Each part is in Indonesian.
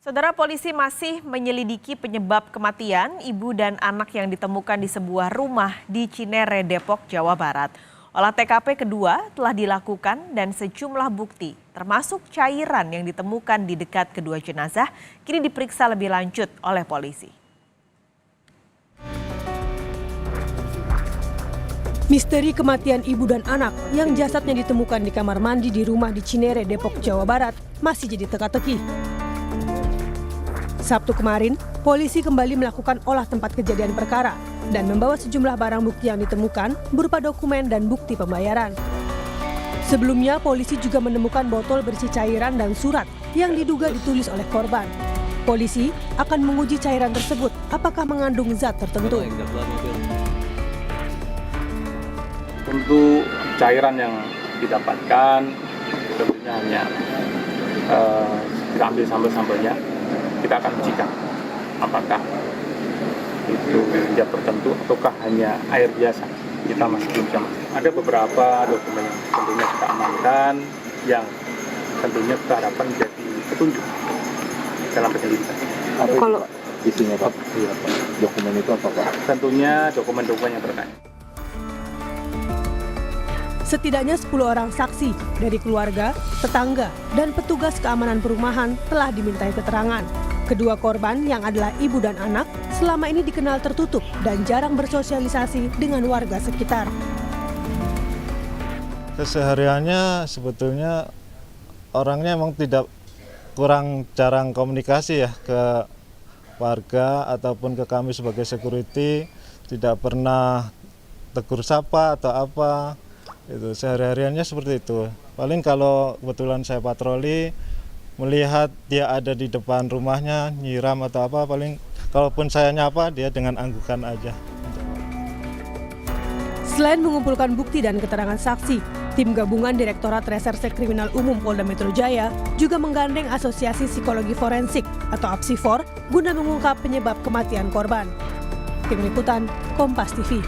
Saudara, polisi masih menyelidiki penyebab kematian ibu dan anak yang ditemukan di sebuah rumah di Cinere, Depok, Jawa Barat. Olah TKP kedua telah dilakukan dan sejumlah bukti, termasuk cairan yang ditemukan di dekat kedua jenazah, kini diperiksa lebih lanjut oleh polisi. Misteri kematian ibu dan anak yang jasadnya ditemukan di kamar mandi di rumah di Cinere, Depok, Jawa Barat masih jadi teka-teki. Sabtu kemarin, polisi kembali melakukan olah tempat kejadian perkara dan membawa sejumlah barang bukti yang ditemukan berupa dokumen dan bukti pembayaran. Sebelumnya, polisi juga menemukan botol berisi cairan dan surat yang diduga ditulis oleh korban. Polisi akan menguji cairan tersebut apakah mengandung zat tertentu. Untuk cairan yang didapatkan tentunya hanya kita ambil sampel-sampelnya, kita akan ujikan apakah itu zat tertentu ataukah hanya air biasa. Kita masih belum bisa. Ada beberapa dokumen yang tentunya kita amankan yang tentunya kita harapkan menjadi petunjuk dalam penyelidikan. Kalau isinya Pak, dokumen itu apa Pak? Tentunya dokumen-dokumen yang terkait. Setidaknya 10 orang saksi dari keluarga, tetangga, dan petugas keamanan perumahan telah dimintai keterangan. Kedua korban yang adalah ibu dan anak selama ini dikenal tertutup dan jarang bersosialisasi dengan warga sekitar. Kesehariannya sebetulnya orangnya emang jarang komunikasi ya ke warga ataupun ke kami sebagai security, tidak pernah tegur sapa atau apa. Itu sehari-hariannya seperti itu. Paling kalau kebetulan saya patroli melihat dia ada di depan rumahnya nyiram atau apa, paling kalaupun saya nyapa dia dengan anggukan aja. Selain mengumpulkan bukti dan keterangan saksi, tim gabungan Direktorat Reserse Kriminal Umum Polda Metro Jaya juga menggandeng Asosiasi Psikologi Forensik atau APSIFOR guna mengungkap penyebab kematian korban. Tim Liputan, Kompas TV.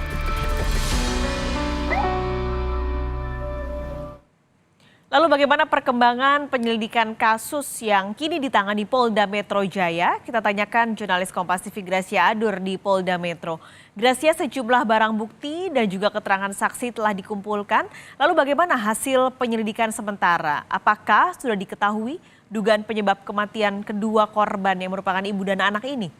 Lalu bagaimana perkembangan penyelidikan kasus yang kini ditangani Polda Metro Jaya? Kita tanyakan jurnalis Kompas TV Gracia Adur di Polda Metro. Gracia, sejumlah barang bukti dan juga keterangan saksi telah dikumpulkan. Lalu bagaimana hasil penyelidikan sementara? Apakah sudah diketahui dugaan penyebab kematian kedua korban yang merupakan ibu dan anak ini?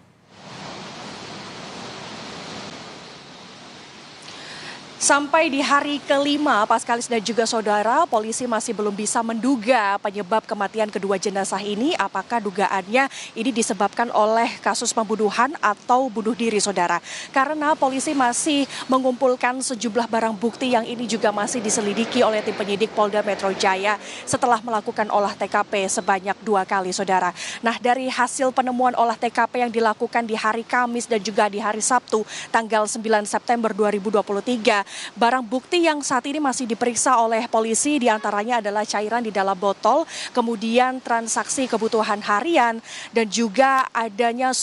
Sampai di hari kelima, Paskalis dan juga saudara, polisi masih belum bisa menduga penyebab kematian kedua jenazah ini. Apakah dugaannya ini disebabkan oleh kasus pembunuhan atau bunuh diri, saudara? Karena polisi masih mengumpulkan sejumlah barang bukti yang ini juga masih diselidiki oleh tim penyidik Polda Metro Jaya setelah melakukan olah TKP sebanyak 2 kali, saudara. Nah, dari hasil penemuan olah TKP yang dilakukan di hari Kamis dan juga di hari Sabtu, tanggal 9 September 2023, barang bukti yang saat ini masih diperiksa oleh polisi diantaranya adalah cairan di dalam botol, kemudian transaksi kebutuhan harian, dan juga adanya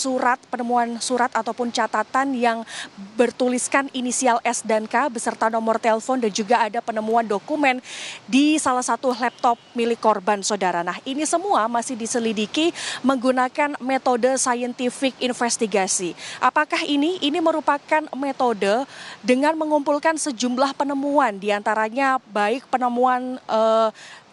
penemuan surat ataupun catatan yang bertuliskan inisial S dan K beserta nomor telepon, dan juga ada penemuan dokumen di salah satu laptop milik korban, saudara. Nah, ini semua masih diselidiki menggunakan metode scientific investigasi. Apakah ini merupakan metode dengan mengumpulkan sejumlah penemuan, diantaranya baik penemuan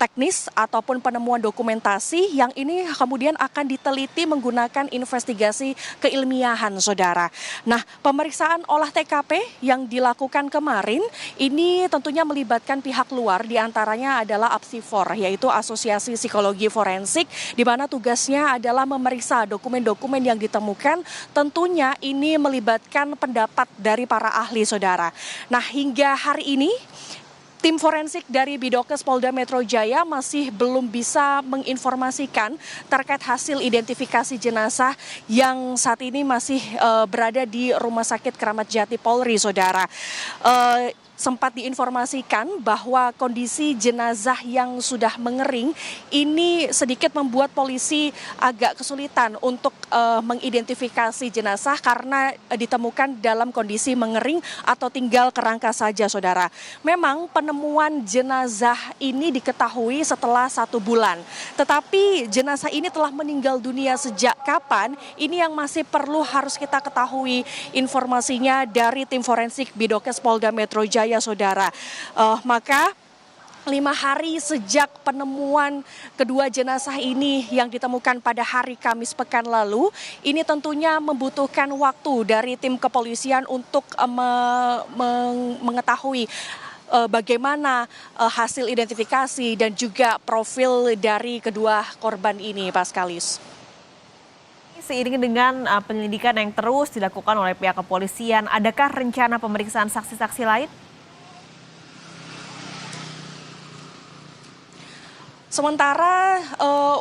teknis ataupun penemuan dokumentasi yang ini kemudian akan diteliti menggunakan investigasi keilmiahan, saudara. Nah, pemeriksaan olah TKP yang dilakukan kemarin ini tentunya melibatkan pihak luar, diantaranya adalah APSIFOR, yaitu Asosiasi Psikologi Forensik, di mana tugasnya adalah memeriksa dokumen-dokumen yang ditemukan. Tentunya ini melibatkan pendapat dari para ahli, saudara. Nah, hingga hari ini tim forensik dari Bidokes Polda Metro Jaya masih belum bisa menginformasikan terkait hasil identifikasi jenazah yang saat ini masih berada di Rumah Sakit Kramat Jati Polri, saudara. sempat diinformasikan bahwa kondisi jenazah yang sudah mengering ini sedikit membuat polisi agak kesulitan untuk mengidentifikasi jenazah karena ditemukan dalam kondisi mengering atau tinggal kerangka saja, saudara. Memang penemuan jenazah ini diketahui setelah 1 bulan, tetapi jenazah ini telah meninggal dunia sejak kapan? Ini yang masih perlu harus kita ketahui informasinya dari tim forensik Bidokes Polda Metro Jaya, saudara. Maka 5 hari sejak penemuan kedua jenazah ini yang ditemukan pada hari Kamis pekan lalu, ini tentunya membutuhkan waktu dari tim kepolisian untuk mengetahui bagaimana hasil identifikasi dan juga profil dari kedua korban ini, Paskalis. Seiring dengan penyelidikan yang terus dilakukan oleh pihak kepolisian, adakah rencana pemeriksaan saksi-saksi lain? Sementara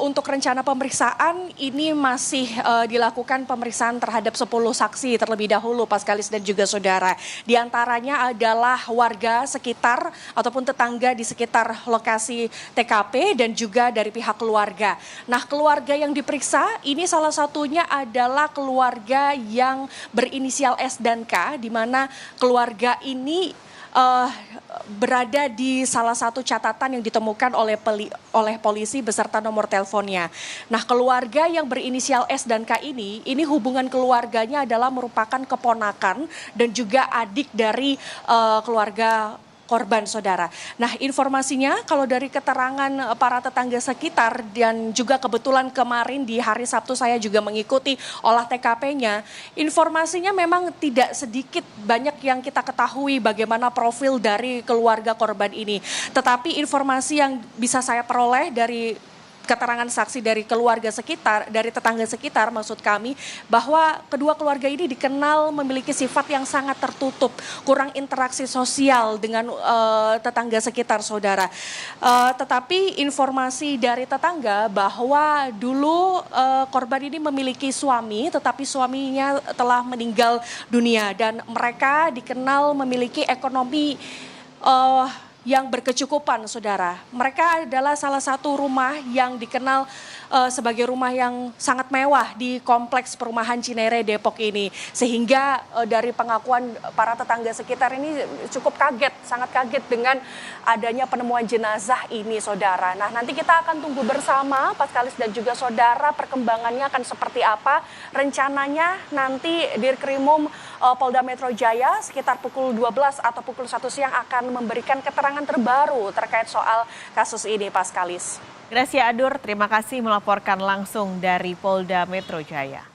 untuk rencana pemeriksaan ini masih dilakukan pemeriksaan terhadap 10 saksi terlebih dahulu, Paskalis dan juga saudara. Di antaranya adalah warga sekitar ataupun tetangga di sekitar lokasi TKP dan juga dari pihak keluarga. Nah, keluarga yang diperiksa ini salah satunya adalah keluarga yang berinisial S dan K, di mana keluarga ini berada di salah satu catatan yang ditemukan oleh polisi beserta nomor teleponnya. Nah, keluarga yang berinisial S dan K ini hubungan keluarganya adalah merupakan keponakan dan juga adik dari keluarga korban, saudara. Nah, informasinya kalau dari keterangan para tetangga sekitar dan juga kebetulan kemarin di hari Sabtu saya juga mengikuti olah TKP-nya, informasinya memang tidak sedikit banyak yang kita ketahui bagaimana profil dari keluarga korban ini. Tetapi informasi yang bisa saya peroleh dari keterangan saksi dari keluarga sekitar, dari tetangga sekitar maksud kami, bahwa kedua keluarga ini dikenal memiliki sifat yang sangat tertutup, kurang interaksi sosial dengan tetangga sekitar, saudara. Tetapi informasi dari tetangga bahwa dulu korban ini memiliki suami, tetapi suaminya telah meninggal dunia dan mereka dikenal memiliki ekonomi yang berkecukupan, saudara. Mereka adalah salah satu rumah yang dikenal sebagai rumah yang sangat mewah di kompleks perumahan Cinere Depok ini. Sehingga dari pengakuan para tetangga sekitar ini cukup kaget, sangat kaget dengan adanya penemuan jenazah ini, saudara. Nah, nanti kita akan tunggu bersama, Paskalis dan juga saudara, perkembangannya akan seperti apa. Rencananya nanti Dirkrimum Polda Metro Jaya sekitar pukul 12 atau pukul 1 siang akan memberikan keterangan terbaru terkait soal kasus ini, Paskalis. Gracia Adur, terima kasih melaporkan langsung dari Polda Metro Jaya.